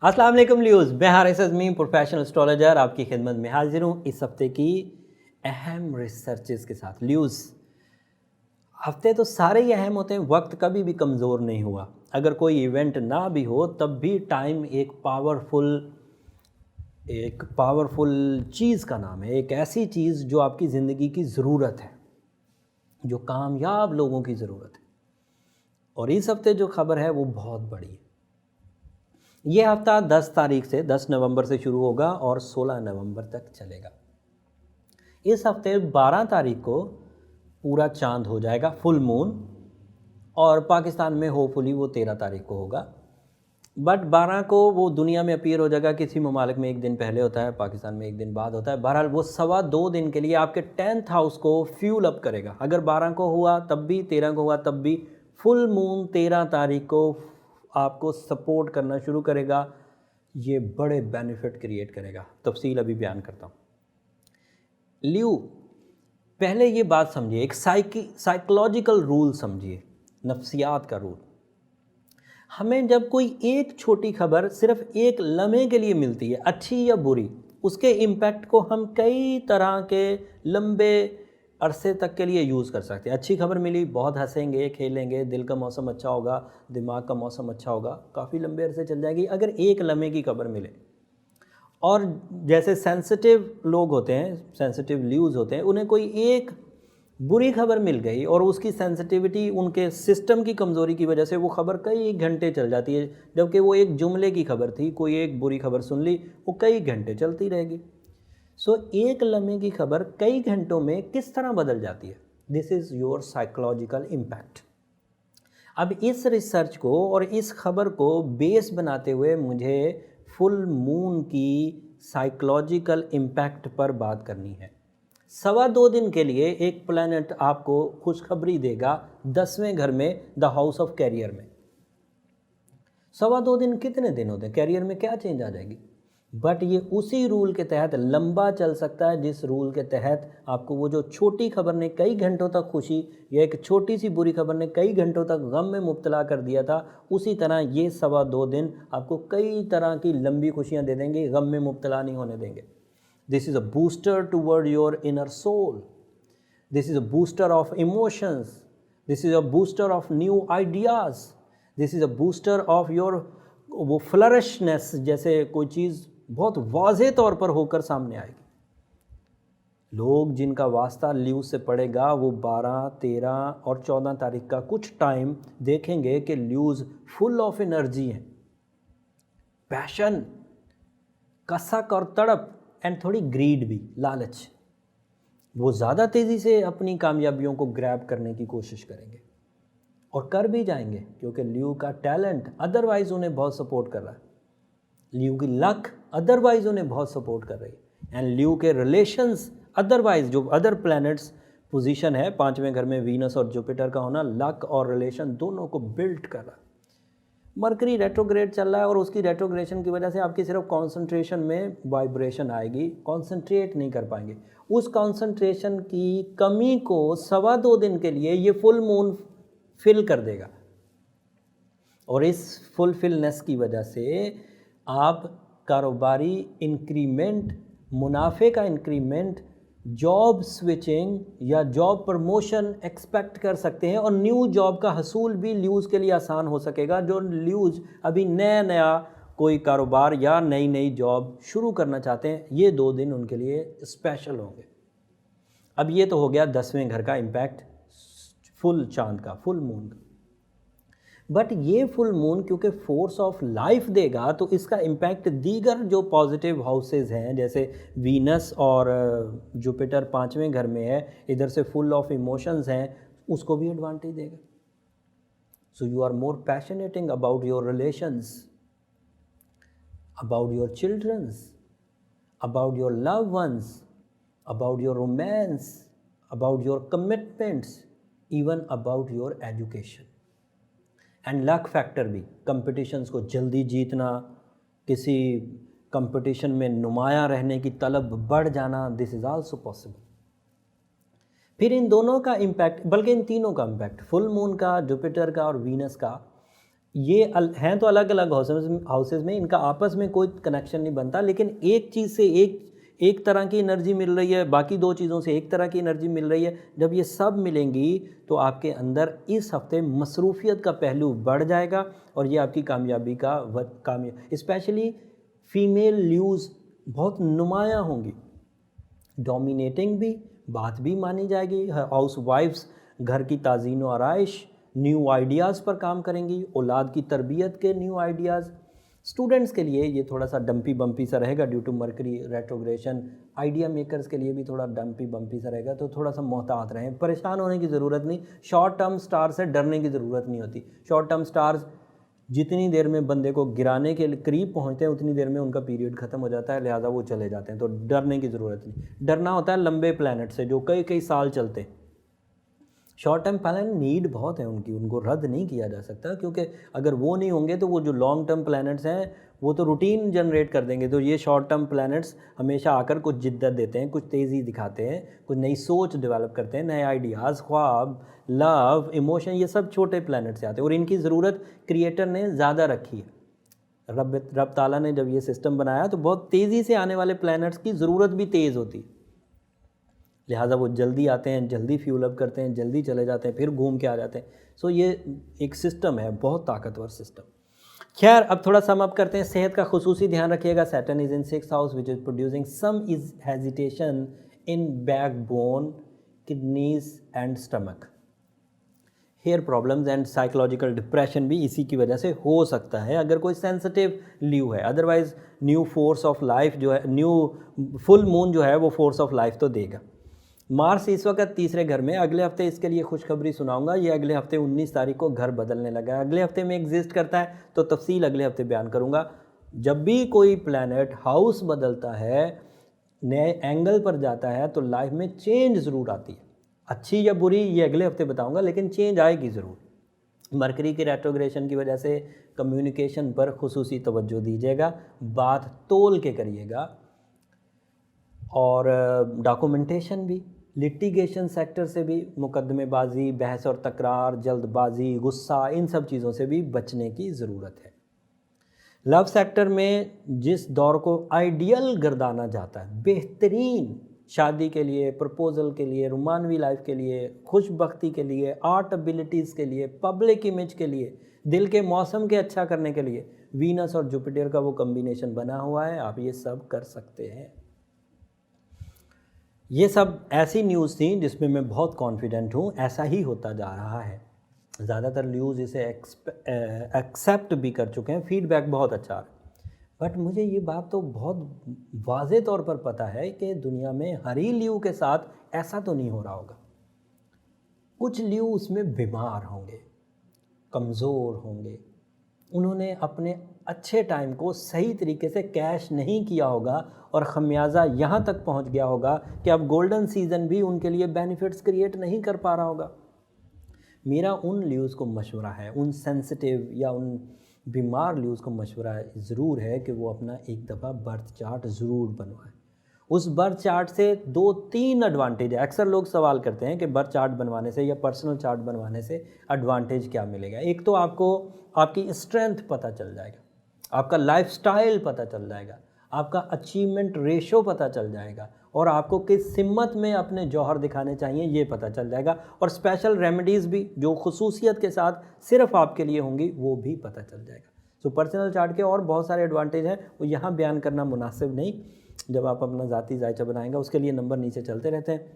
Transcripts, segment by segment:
अस्सलाम वालेकुम लियोज़, मैं हारिस अज़मी प्रोफेशनल एस्ट्रोलॉजर आपकी खिदमत में हाजिर हूँ इस हफ्ते की अहम रिसर्चेस के साथ। लियोज़, हफ्ते तो सारे ही अहम होते हैं, वक्त कभी भी कमज़ोर नहीं हुआ। अगर कोई इवेंट ना भी हो तब भी टाइम एक पावरफुल चीज़ का नाम है, एक ऐसी चीज़ जो आपकी ज़िंदगी की ज़रूरत है, जो कामयाब लोगों की ज़रूरत है। और इस हफ्ते जो खबर है वो बहुत बड़ी है। ये हफ्ता 10 तारीख से 10 नवंबर से शुरू होगा और 16 नवंबर तक चलेगा। इस हफ्ते 12 तारीख को पूरा चांद हो जाएगा, फुल मून, और पाकिस्तान में होपफुली वो 13 तारीख को होगा। बट 12 को वो दुनिया में अपीयर हो जाएगा। किसी ममालिक में एक दिन पहले होता है, पाकिस्तान में एक दिन बाद होता है। बहरहाल वो 2.25 दिन के लिए आपके 10th हाउस को फ्यूल अप करेगा। अगर 12 को हुआ तब भी, 13 को हुआ तब भी, फुल मून 13 तारीख को आपको सपोर्ट करना शुरू करेगा। ये बड़े बेनिफिट क्रिएट करेगा। तफसील अभी बयान करता हूँ। लियो, पहले ये बात समझिए, एक साइकोलॉजिकल रूल समझिए, नफ्सियात का रूल। हमें जब कोई एक छोटी खबर सिर्फ एक लम्हे के लिए मिलती है, अच्छी या बुरी, उसके इम्पैक्ट को हम कई तरह के लंबे अरसे तक के लिए यूज़ कर सकते हैं। अच्छी खबर मिली, बहुत हंसेंगे, खेलेंगे, दिल का मौसम अच्छा होगा, दिमाग का मौसम अच्छा होगा, काफ़ी लंबे अरसे चल जाएगी अगर एक लम्हे की खबर मिले। और जैसे सेंसिटिव लोग होते हैं, सेंसिटिव ल्यूज़ होते हैं, उन्हें कोई एक बुरी खबर मिल गई और उसकी सेंसिटिविटी उनके सिस्टम की कमज़ोरी की वजह से वो खबर कई घंटे चल जाती है, जबकि वो एक जुमले की खबर थी। कोई एक बुरी खबर सुन ली, वो कई घंटे चलती रहेगी। सो एक लम्हे की खबर कई घंटों में किस तरह बदल जाती है। This is your psychological impact. अब इस रिसर्च को और इस खबर को बेस बनाते हुए मुझे फुल मून की साइकोलॉजिकल इम्पैक्ट पर बात करनी है। 2.25 दिन के लिए एक प्लैनेट आपको खुशखबरी देगा 10वें घर में, द हाउस ऑफ कैरियर में। 2.25 दिन कितने दिन होते हैं, कैरियर में क्या चेंज आ जाएगी। बट ये उसी रूल के तहत लंबा चल सकता है जिस रूल के तहत आपको वो जो छोटी खबर ने कई घंटों तक खुशी, या एक छोटी सी बुरी खबर ने कई घंटों तक गम में मुब्तला कर दिया था, उसी तरह ये 2.25 दिन आपको कई तरह की लंबी खुशियाँ दे देंगे, गम में मुब्तला नहीं होने देंगे। This is a booster toward your inner soul. This is a booster of emotions. This is a booster of new ideas. This is a booster of your वो फ्लरिशनेस, जैसे कोई चीज़ बहुत वाज़े तौर पर होकर सामने आएगी। लोग जिनका वास्ता ल्यू से पड़ेगा वो 12, 13 और 14 तारीख का कुछ टाइम देखेंगे कि ल्यूज़ फुल ऑफ एनर्जी हैं, पैशन, कसक और तड़प, एंड थोड़ी ग्रीड भी, लालच। वो ज़्यादा तेज़ी से अपनी कामयाबियों को ग्रैब करने की कोशिश करेंगे और कर भी जाएंगे, क्योंकि ल्यू का टैलेंट अदरवाइज़ उन्हें बहुत सपोर्ट कर रहा है। ल्यू की लक अदरवाइज़ उन्हें बहुत सपोर्ट कर रही है। एंड ल्यू के रिलेशंस अदरवाइज़, जो अदर प्लैनेट्स पोजीशन है 5वें घर में वीनस और जुपिटर का होना, लक और रिलेशन दोनों को बिल्ड कर रहा है। मरकरी रेट्रोग्रेड चल रहा है और उसकी रेट्रोग्रेशन की वजह से आपकी सिर्फ कंसंट्रेशन में वाइब्रेशन आएगी, कंसंट्रेट नहीं कर पाएंगे। उस कंसंट्रेशन की कमी को 2.25 दिन के लिए ये फुल मून फिल कर देगा। और इस फुलफिलनेस की वजह से आप कारोबारी इंक्रीमेंट, मुनाफे का इंक्रीमेंट, जॉब स्विचिंग या जॉब प्रमोशन एक्सपेक्ट कर सकते हैं। और न्यू जॉब का हसूल भी ल्यूज़ के लिए आसान हो सकेगा। जो ल्यूज़ अभी नया नया कोई कारोबार या नई नई जॉब शुरू करना चाहते हैं, ये 2 दिन उनके लिए स्पेशल होंगे। अब ये तो हो गया 10वें घर का इम्पैक्ट, फुल चांद का, फुल मून का। बट ये फुल मून क्योंकि फोर्स ऑफ लाइफ देगा, तो इसका इम्पैक्ट दीगर जो पॉजिटिव हाउसेज हैं, जैसे वीनस और जुपिटर 5वें घर में है, इधर से फुल ऑफ इमोशंस हैं, उसको भी एडवांटेज देगा। So you are more passionating about your relations, about your childrens, about your love ones, about your romance, about your commitments, even about your education. And luck factor भी, competitions को जल्दी जीतना, किसी competition में नुमाया रहने की तलब बढ़ जाना, दिस इज़ आल्सो पॉसिबल। फिर इन दोनों का इम्पैक्ट, बल्कि इन तीनों का इम्पैक्ट, फुल मून का, जुपिटर का और वीनस का, ये हैं तो अलग अलग हाउसेज में, इनका आपस में कोई कनेक्शन नहीं बनता, लेकिन एक चीज़ से एक तरह की एनर्जी मिल रही है, बाकी दो चीज़ों से एक तरह की एनर्जी मिल रही है। जब ये सब मिलेंगी तो आपके अंदर इस हफ्ते मसरूफियत का पहलू बढ़ जाएगा और ये आपकी कामयाबी का स्पेशली फीमेल ल्यूज़ बहुत नुमायाँ होंगी, डोमिनेटिंग भी, बात भी मानी जाएगी। हाउस वाइफ्स घर की ताज़ीन व आराइश, न्यू आइडियाज़ पर काम करेंगी, औलाद की तरबियत के न्यू आइडियाज़। स्टूडेंट्स के लिए ये थोड़ा सा डंपी बम्पी सा रहेगा due to mercury retrogression. Idea makers के लिए भी थोड़ा डंपी बम्पी सा रहेगा, तो थोड़ा सा मोहतात रहें, परेशान होने की ज़रूरत नहीं। शॉर्ट टर्म स्टार से डरने की ज़रूरत नहीं होती। शॉर्ट टर्म स्टार्स जितनी देर में बंदे को गिराने के करीब पहुंचते हैं उतनी देर में उनका पीरियड ख़त्म हो जाता है, लिहाजा वो चले जाते हैं, तो डरने की ज़रूरत नहीं। डरना होता है लंबे प्लैनेट से जो कई कई साल चलते हैं। शॉर्ट टर्म प्लानट नीड बहुत है उनकी, उनको रद्द नहीं किया जा सकता, क्योंकि अगर वो नहीं होंगे तो वो जो लॉन्ग टर्म प्लैनेट्स हैं वो तो रूटीन जनरेट कर देंगे। तो ये शॉर्ट टर्म प्लैनेट्स हमेशा आकर कुछ जिद्दत देते हैं, कुछ तेज़ी दिखाते हैं, कुछ नई सोच डेवलप करते हैं, नए आइडियाज़, ख्वाब, लव, इमोशन, ये सब छोटे प्लैनेट से आते हैं और इनकी ज़रूरत क्रिएटर ने ज़्यादा रखी है। रब ताला ने जब ये सिस्टम बनाया तो बहुत तेज़ी से आने वाले प्लैनेट्स की ज़रूरत भी तेज़ होती है, लिहाजा वो जल्दी आते हैं, जल्दी फ्यूल अप करते हैं, जल्दी चले जाते हैं, फिर घूम के आ जाते हैं। सो ये एक सिस्टम है, बहुत ताकतवर सिस्टम। खैर, अब थोड़ा सम अप करते हैं। सेहत का खुसूसी ध्यान रखिएगा। Saturn is in 6th house which is producing some is hesitation in backbone, kidneys and stomach. Hair problems and psychological depression भी इसी की वजह से हो सकता है अगर कोई सेंसिटिव ल्यू है। Otherwise new force of life जो है, न्यू फुल मून जो है वो फोर्स ऑफ लाइफ तो देगा। मार्स इस वक्त तीसरे घर में, अगले हफ्ते इसके लिए खुशखबरी सुनाऊंगा। ये अगले हफ्ते 19 तारीख को घर बदलने लगा है, अगले हफ्ते में एग्जिस्ट करता है, तो तफसील अगले हफ्ते बयान करूंगा। जब भी कोई प्लैनेट हाउस बदलता है, नए एंगल पर जाता है, तो लाइफ में चेंज ज़रूर आती है, अच्छी या बुरी ये अगले हफ्ते बताऊंगा, लेकिन चेंज आएगी ज़रूर। मरकरी की रेट्रोग्रेशन की वजह से कम्युनिकेशन पर खुसूसी तवज्जो दीजिएगा, बात तोल के करिएगा, और डॉक्यूमेंटेशन भी, लिटिगेशन सेक्टर से भी, मुकदमेबाजी, बहस और तकरार, जल्दबाजी, गुस्सा, इन सब चीज़ों से भी बचने की ज़रूरत है। लव सेक्टर में जिस दौर को आइडियल गर्दाना जाता है, बेहतरीन शादी के लिए, प्रपोजल के लिए, रोमानवी लाइफ के लिए, खुशबख्ती के लिए, आर्ट एबिलिटीज़ के लिए, पब्लिक इमेज के लिए, दिल के मौसम के अच्छा करने के लिए, वीनस और जुपिटर का वो कम्बिनेशन बना हुआ है। आप ये सब कर सकते हैं। ये सब ऐसी न्यूज़ थी जिसमें मैं बहुत कॉन्फिडेंट हूँ, ऐसा ही होता जा रहा है। ज़्यादातर न्यूज़ इसे एक्सेप्ट भी कर चुके हैं, फीडबैक बहुत अच्छा है। बट मुझे ये बात तो बहुत वाज़े तौर पर पता है कि दुनिया में हर ही ल्यू के साथ ऐसा तो नहीं हो रहा होगा। कुछ ल्यू उसमें बीमार होंगे, कमज़ोर होंगे, उन्होंने अपने अच्छे टाइम को सही तरीके से कैश नहीं किया होगा और ख़मियाज़ा यहाँ तक पहुँच गया होगा कि अब गोल्डन सीज़न भी उनके लिए बेनिफिट्स क्रिएट नहीं कर पा रहा होगा। मेरा उन ल्यूज़ को मशवरा है, उन सेंसिटिव या उन बीमार ल्यूज़ को मशवरा ज़रूर है कि वो अपना एक दफ़ा बर्थ चार्ट ज़रूर बनवाएं। उस बर्थ चार्ट से 2-3 एडवांटेज है। अक्सर लोग सवाल करते हैं कि बर्थ चार्ट बनवाने से या पर्सनल चार्ट बनवाने से एडवांटेज क्या मिलेगा। एक तो आपको आपकी स्ट्रेंथ पता चल जाएगा, आपका लाइफस्टाइल पता चल जाएगा, आपका अचीवमेंट रेशो पता चल जाएगा, और आपको किस सिमत में अपने जौहर दिखाने चाहिए ये पता चल जाएगा, और स्पेशल रेमेडीज़ भी जो खुसूसियत के साथ सिर्फ आपके लिए होंगी वो भी पता चल जाएगा। सो पर्सनल चार्ट के और बहुत सारे एडवांटेज हैं, वो यहाँ बयान करना मुनासिब नहीं। जब आप अपना ज़ाती जायचा बनाएंगे, उसके लिए नंबर नीचे चलते रहते हैं,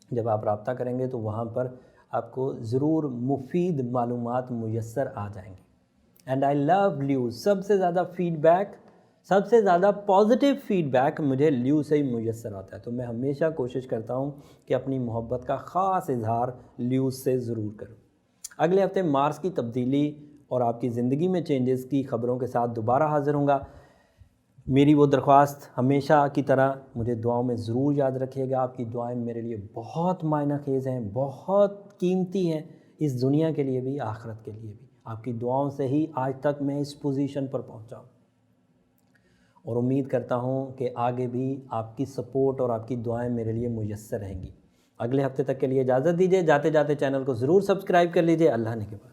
जब आप रब्ता करेंगे तो वहाँ पर आपको ज़रूर मुफीद मालूमात मुयस्सर आ जाएंगी। एंड आई लव ल्यूज़। सबसे ज़्यादा फीडबैक, सबसे ज़्यादा पॉजिटिव फीडबैक मुझे ल्यू से ही मुयस्सर आता है, तो मैं हमेशा कोशिश करता हूँ कि अपनी मोहब्बत का ख़ास इजहार ल्यूज़ से ज़रूर करूँ। अगले हफ्ते मार्स की तब्दीली और आपकी ज़िंदगी में चेंजेस की ख़बरों के साथ दोबारा हाज़िर होऊंगा। मेरी वो दरख्वास्त हमेशा की तरह मुझे दुआओं में ज़रूर याद रखिएगा। आपकी दुआएं मेरे लिए बहुत मायना खेज़ हैं, बहुत कीमती हैं, इस दुनिया के लिए भी, आखिरत के लिए भी। आपकी दुआओं से ही आज तक मैं इस पोजीशन पर पहुंचा हूं, और उम्मीद करता हूं कि आगे भी आपकी सपोर्ट और आपकी दुआएं मेरे लिए मुयस्सर रहेंगी। अगले हफ्ते तक के लिए इजाज़त दीजिए। जाते जाते चैनल को ज़रूर सब्सक्राइब कर लीजिए। अल्लाह ने के बाद।